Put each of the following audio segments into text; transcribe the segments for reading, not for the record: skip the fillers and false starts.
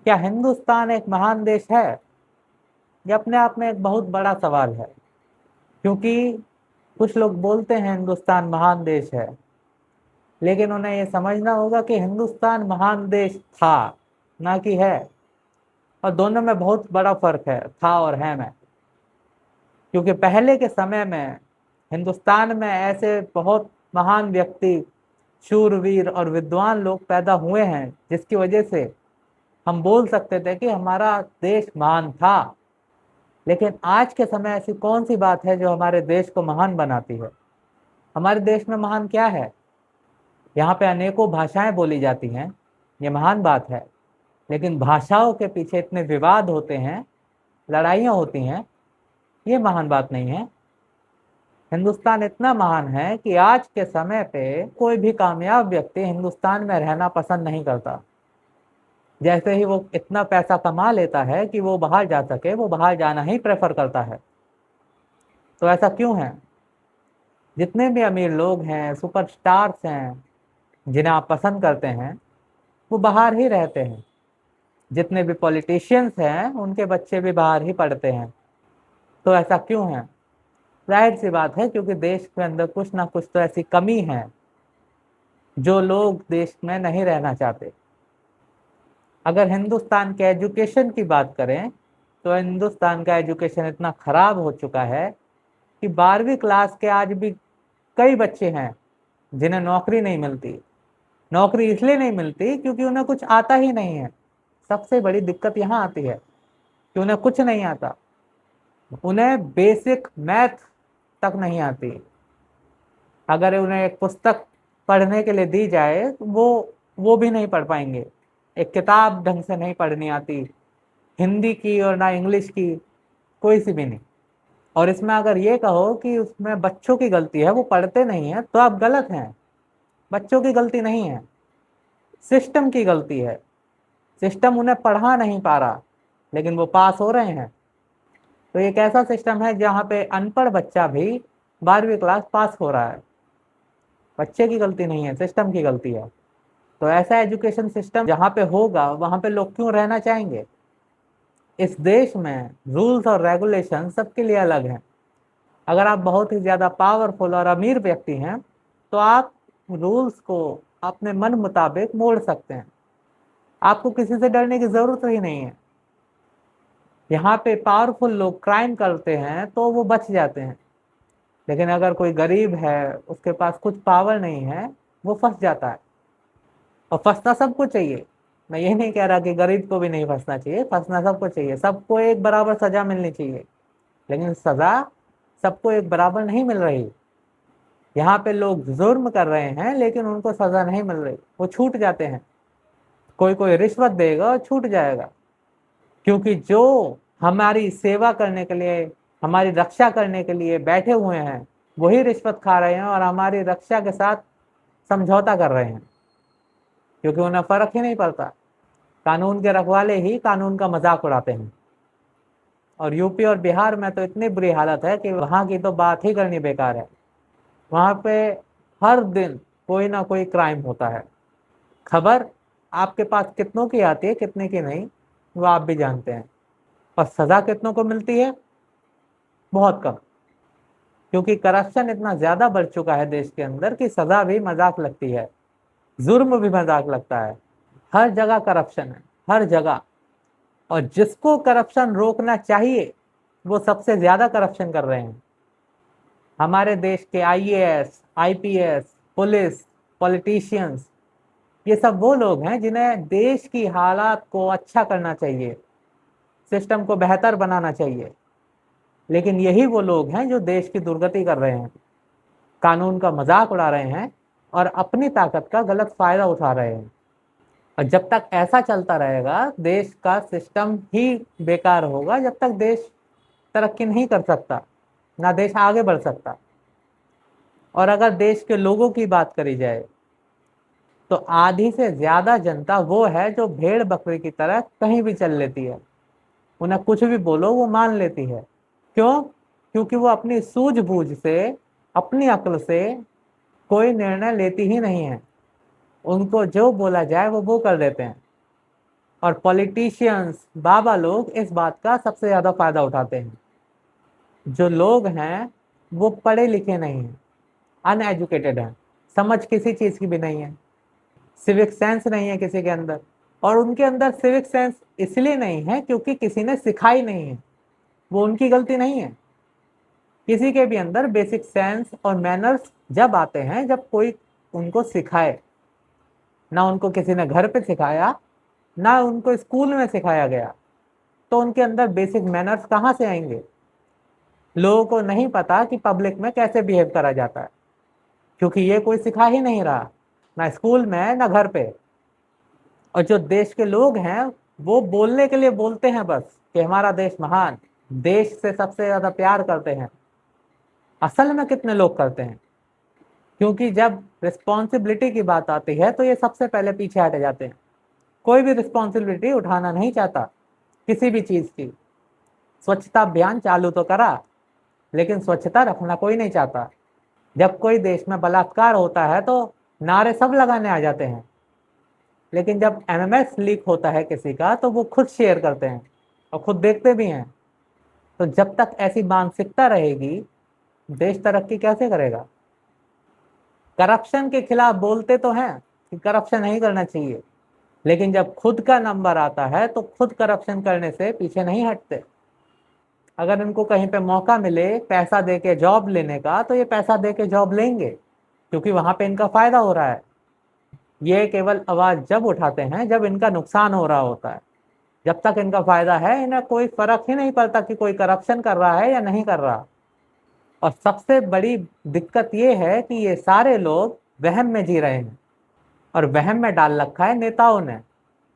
क्या हिंदुस्तान एक महान देश है? ये अपने आप में एक बहुत बड़ा सवाल है। क्योंकि कुछ लोग बोलते हैं हिंदुस्तान महान देश है, लेकिन उन्हें ये समझना होगा कि हिंदुस्तान महान देश था, ना कि है। और दोनों में बहुत बड़ा फर्क है, था और है में। क्योंकि पहले के समय में हिंदुस्तान में ऐसे बहुत महान व्यक्ति, शूरवीर और विद्वान लोग पैदा हुए हैं, जिसकी वजह से हम बोल सकते थे कि हमारा देश महान था। लेकिन आज के समय ऐसी कौन सी बात है जो हमारे देश को महान बनाती है? हमारे देश में महान क्या है? यहाँ पे अनेकों भाषाएं बोली जाती हैं, ये महान बात है। लेकिन भाषाओं के पीछे इतने विवाद होते हैं, लड़ाइयाँ होती हैं, ये महान बात नहीं है। हिंदुस्तान इतना महान है कि आज के समय पे कोई भी कामयाब व्यक्ति हिंदुस्तान में रहना पसंद नहीं करता। जैसे ही वो इतना पैसा कमा लेता है कि वो बाहर जा सके, वो बाहर जाना ही प्रेफर करता है। तो ऐसा क्यों है? जितने भी अमीर लोग हैं, सुपरस्टार्स हैं, जिन्हें आप पसंद करते हैं, वो बाहर ही रहते हैं। जितने भी पॉलिटिशियंस हैं, उनके बच्चे भी बाहर ही पढ़ते हैं। तो ऐसा क्यों है? जाहिर सी बात है, क्योंकि देश के अंदर कुछ ना कुछ तो ऐसी कमी है जो लोग देश में नहीं रहना चाहते। अगर हिंदुस्तान के एजुकेशन की बात करें, तो हिंदुस्तान का एजुकेशन इतना खराब हो चुका है कि 12वीं क्लास के आज भी कई बच्चे हैं जिन्हें नौकरी नहीं मिलती। नौकरी इसलिए नहीं मिलती क्योंकि उन्हें कुछ आता ही नहीं है। सबसे बड़ी दिक्कत यहाँ आती है कि उन्हें कुछ नहीं आता। उन्हें बेसिक मैथ तक नहीं आती। अगर उन्हें एक पुस्तक पढ़ने के लिए दी जाए तो वो भी नहीं पढ़ पाएंगे। एक किताब ढंग से नहीं पढ़नी आती, हिंदी की और ना इंग्लिश की, कोई सी भी नहीं। और इसमें अगर ये कहो कि उसमें बच्चों की गलती है, वो पढ़ते नहीं है, तो आप गलत हैं। बच्चों की गलती नहीं है, सिस्टम की गलती है। सिस्टम उन्हें पढ़ा नहीं पा रहा, लेकिन वो पास हो रहे हैं। तो ये एक ऐसा सिस्टम है जहाँ पे अनपढ़ बच्चा भी 12वीं क्लास पास हो रहा है। बच्चे की गलती नहीं है, सिस्टम की गलती है। तो ऐसा एजुकेशन सिस्टम जहाँ पे होगा, वहाँ पे लोग क्यों रहना चाहेंगे? इस देश में रूल्स और रेगुलेशन सबके लिए अलग हैं। अगर आप बहुत ही ज़्यादा पावरफुल और अमीर व्यक्ति हैं, तो आप रूल्स को अपने मन मुताबिक मोड़ सकते हैं। आपको किसी से डरने की ज़रूरत ही नहीं है। यहाँ पे पावरफुल लोग क्राइम करते हैं तो वो बच जाते हैं, लेकिन अगर कोई गरीब है, उसके पास कुछ पावर नहीं है, वो फंस जाता है। और फंसना सबको चाहिए। मैं ये नहीं कह रहा कि गरीब को भी नहीं फंसना चाहिए, फंसना सबको चाहिए, सबको एक बराबर सजा मिलनी चाहिए। लेकिन सजा सबको एक बराबर नहीं मिल रही। यहाँ पे लोग जुर्म कर रहे हैं, लेकिन उनको सजा नहीं मिल रही, वो छूट जाते हैं। कोई कोई रिश्वत देगा और छूट जाएगा। क्योंकि जो हमारी सेवा करने के लिए, हमारी रक्षा करने के लिए बैठे हुए हैं, वही रिश्वत खा रहे हैं और हमारी रक्षा के साथ समझौता कर रहे हैं। क्योंकि उन्हें फर्क ही नहीं पड़ता। कानून के रखवाले ही कानून का मजाक उड़ाते हैं। और यूपी और बिहार में तो इतनी बुरी हालत है कि वहाँ की तो बात ही करनी बेकार है। वहाँ पे हर दिन कोई ना कोई क्राइम होता है। खबर आपके पास कितनों की आती है, कितने की नहीं, वो आप भी जानते हैं। और सजा कितनों को मिलती है? बहुत कम। क्योंकि करप्शन इतना ज्यादा बढ़ चुका है देश के अंदर कि सजा भी मजाक लगती है, जुर्म भी मजाक लगता है। हर जगह करप्शन है, हर जगह। और जिसको करप्शन रोकना चाहिए, वो सबसे ज्यादा करप्शन कर रहे हैं। हमारे देश के आईएएस, आईपीएस, पुलिस, पॉलिटिशियंस, ये सब वो लोग हैं जिन्हें देश की हालात को अच्छा करना चाहिए, सिस्टम को बेहतर बनाना चाहिए। लेकिन यही वो लोग हैं जो देश की दुर्गति कर रहे हैं, कानून का मजाक उड़ा रहे हैं और अपनी ताकत का गलत फायदा उठा रहे हैं। और जब तक ऐसा चलता रहेगा, देश का सिस्टम ही बेकार होगा। जब तक देश तरक्की नहीं कर सकता, ना देश आगे बढ़ सकता। और अगर देश के लोगों की बात करी जाए, तो आधी से ज्यादा जनता वो है जो भेड़ बकरी की तरह कहीं भी चल लेती है। उन्हें कुछ भी बोलो वो मान लेती है। क्यों? क्योंकि वो अपनी सूझबूझ से, अपनी अक्ल से कोई निर्णय लेती ही नहीं है। उनको जो बोला जाए वो कर देते हैं। और पॉलिटिशियंस, बाबा लोग इस बात का सबसे ज़्यादा फायदा उठाते हैं। जो लोग हैं वो पढ़े लिखे नहीं हैं, अनएजुकेटेड हैं, समझ किसी चीज़ की भी नहीं है, सिविक सेंस नहीं है किसी के अंदर। और उनके अंदर सिविक सेंस इसलिए नहीं है क्योंकि किसी ने सिखाई नहीं है, वो उनकी गलती नहीं है। किसी के भी अंदर बेसिक सेंस और मैनर्स जब आते हैं जब कोई उनको सिखाए। ना उनको किसी ने घर पे सिखाया, ना उनको स्कूल में सिखाया गया, तो उनके अंदर बेसिक मैनर्स कहाँ से आएंगे? लोगों को नहीं पता कि पब्लिक में कैसे बिहेव करा जाता है, क्योंकि ये कोई सिखा ही नहीं रहा, ना स्कूल में ना घर पे। और जो देश के लोग हैं वो बोलने के लिए बोलते हैं बस कि हमारा देश महान, देश से सबसे ज्यादा प्यार करते हैं। असल में कितने लोग करते हैं? क्योंकि जब रिस्पॉन्सिबिलिटी की बात आती है तो ये सबसे पहले पीछे हट जाते हैं। कोई भी रिस्पॉन्सिबिलिटी उठाना नहीं चाहता किसी भी चीज की। स्वच्छता अभियान चालू तो करा, लेकिन स्वच्छता रखना कोई नहीं चाहता। जब कोई देश में बलात्कार होता है तो नारे सब लगाने आ जाते हैं, लेकिन जब एमएमएस लीक होता है किसी का तो वो खुद शेयर करते हैं और खुद देखते भी हैं। तो जब तक ऐसी मानसिकता रहेगी, देश तरक्की कैसे करेगा? करप्शन के खिलाफ बोलते तो हैं कि करप्शन नहीं करना चाहिए, लेकिन जब खुद का नंबर आता है तो खुद करप्शन करने से पीछे नहीं हटते। अगर इनको कहीं पे मौका मिले पैसा दे के जॉब लेने का, तो ये पैसा दे के जॉब लेंगे, क्योंकि वहां पे इनका फायदा हो रहा है। ये केवल आवाज जब उठाते हैं जब इनका नुकसान हो रहा होता है। जब तक इनका फायदा है इन्हें कोई फर्क ही नहीं पड़ता कि कोई करप्शन कर रहा है या नहीं कर रहा। और सबसे बड़ी दिक्कत ये है कि ये सारे लोग वहम में जी रहे हैं, और वहम में डाल रखा है नेताओं ने,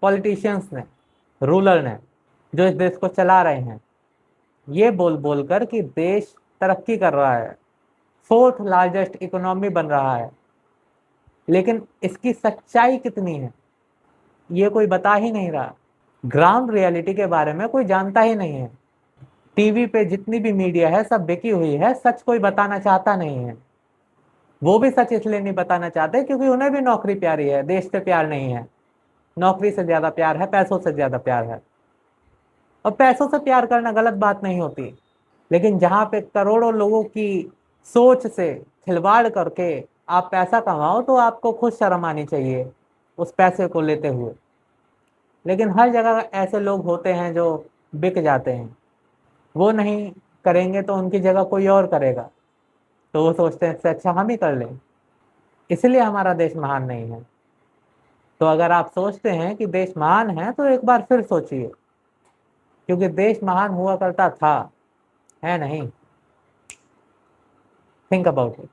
पॉलिटिशियंस ने, रूलर ने, जो इस देश को चला रहे हैं। ये बोल बोल कर कि देश तरक्की कर रहा है, फोर्थ लार्जेस्ट इकोनॉमी बन रहा है, लेकिन इसकी सच्चाई कितनी है ये कोई बता ही नहीं रहा। ग्राउंड रियलिटी के बारे में कोई जानता ही नहीं है। टीवी पे जितनी भी मीडिया है सब बिकी हुई है, सच कोई बताना चाहता नहीं है। वो भी सच इसलिए नहीं बताना चाहते क्योंकि उन्हें भी नौकरी प्यारी है, देश से प्यार नहीं है। नौकरी से ज्यादा प्यार है, पैसों से ज्यादा प्यार है। और पैसों से प्यार करना गलत बात नहीं होती, लेकिन जहां पे करोड़ों लोगों की सोच से खिलवाड़ करके आप पैसा कमाओ तो आपको खुद शर्म आनी चाहिए उस पैसे को लेते हुए। लेकिन हर जगह ऐसे लोग होते हैं जो बिक जाते हैं। वो नहीं करेंगे तो उनकी जगह कोई और करेगा, तो वो सोचते हैं इससे अच्छा हम ही कर लें। इसलिए हमारा देश महान नहीं है। तो अगर आप सोचते हैं कि देश महान है तो एक बार फिर सोचिए, क्योंकि देश महान हुआ करता था, है नहीं। Think about it.